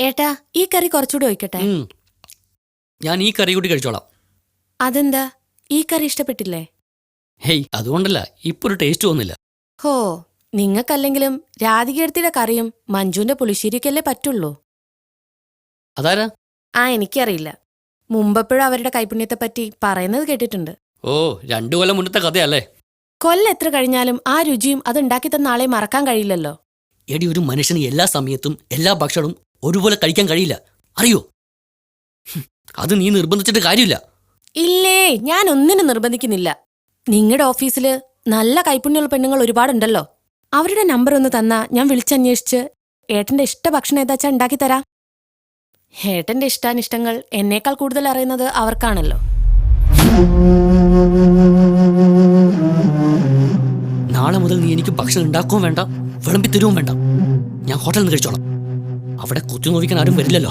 ഏട്ടാ, ഈ കറി കുറച്ചുകൂടി ഒഴിക്കട്ടെ? ഞാൻ ഈ കറി കൂടി കഴിച്ചോളാം. അതെന്താ, ഈ കറി ഇഷ്ടപ്പെട്ടില്ലേ? ഹേയ്, അതുകൊണ്ടല്ല, ഇപ്പൊ ഒരു ടേസ്റ്റ് തോന്നില്ല. ഹോ, നിങ്ങൾക്കല്ലെങ്കിലും രാധികേർത്തിയുടെ കറിയും മഞ്ജുവിന്റെ പുളിശ്ശേരിക്കല്ലേ പറ്റുള്ളൂ. അതാരാ? എനിക്കറിയില്ല. മുമ്പെപ്പോഴും അവരുടെ കൈപുണ്യത്തെപ്പറ്റി പറയുന്നത് കേട്ടിട്ടുണ്ട്. ഓ, 2 കൊല്ലം മുന്നത്തെ കഥയല്ലേ? കൊല്ലം എത്ര കഴിഞ്ഞാലും ആ രുചിയും അതുണ്ടാക്കി തന്ന ആളെ മറക്കാൻ കഴിയില്ലല്ലോ. എടി, ഒരു മനുഷ്യന് എല്ലാ സമയത്തും എല്ലാ ഭക്ഷണവും ഒരുപോലെ കഴിക്കാൻ കഴിയില്ല, അറിയോ? അത് നീ നിർബന്ധിച്ചിട്ട് കാര്യമില്ല. ഇല്ലേ, ഞാൻ ഒന്നിനും നിർബന്ധിക്കുന്നില്ല. നിങ്ങളുടെ ഓഫീസില് നല്ല കൈപുണ്യമുള്ള പെണ്ണുങ്ങൾ ഒരുപാടുണ്ടല്ലോ. അവരുടെ നമ്പർ ഒന്ന് തന്നാ ഞാൻ വിളിച്ചന്വേഷിച്ച് ഏട്ടന്റെ ഇഷ്ട ഭക്ഷണം ഏതാച്ചാ ഉണ്ടാക്കി തരാം. ഏട്ടന്റെ ഇഷ്ടാനിഷ്ടങ്ങൾ എന്നേക്കാൾ കൂടുതൽ അറിയുന്നത് അവർക്കാണല്ലോ. നാളെ മുതൽ നീ എനിക്ക് ഭക്ഷണം ഉണ്ടാക്കുകയും വേണ്ട, വിളമ്പി തരുവും വേണ്ട. ഞാൻ ഹോട്ടലിൽ നിന്ന് കഴിച്ചോളാം. അവിടെ കുത്തി നോവിക്കാൻ ആരും വരില്ലല്ലോ.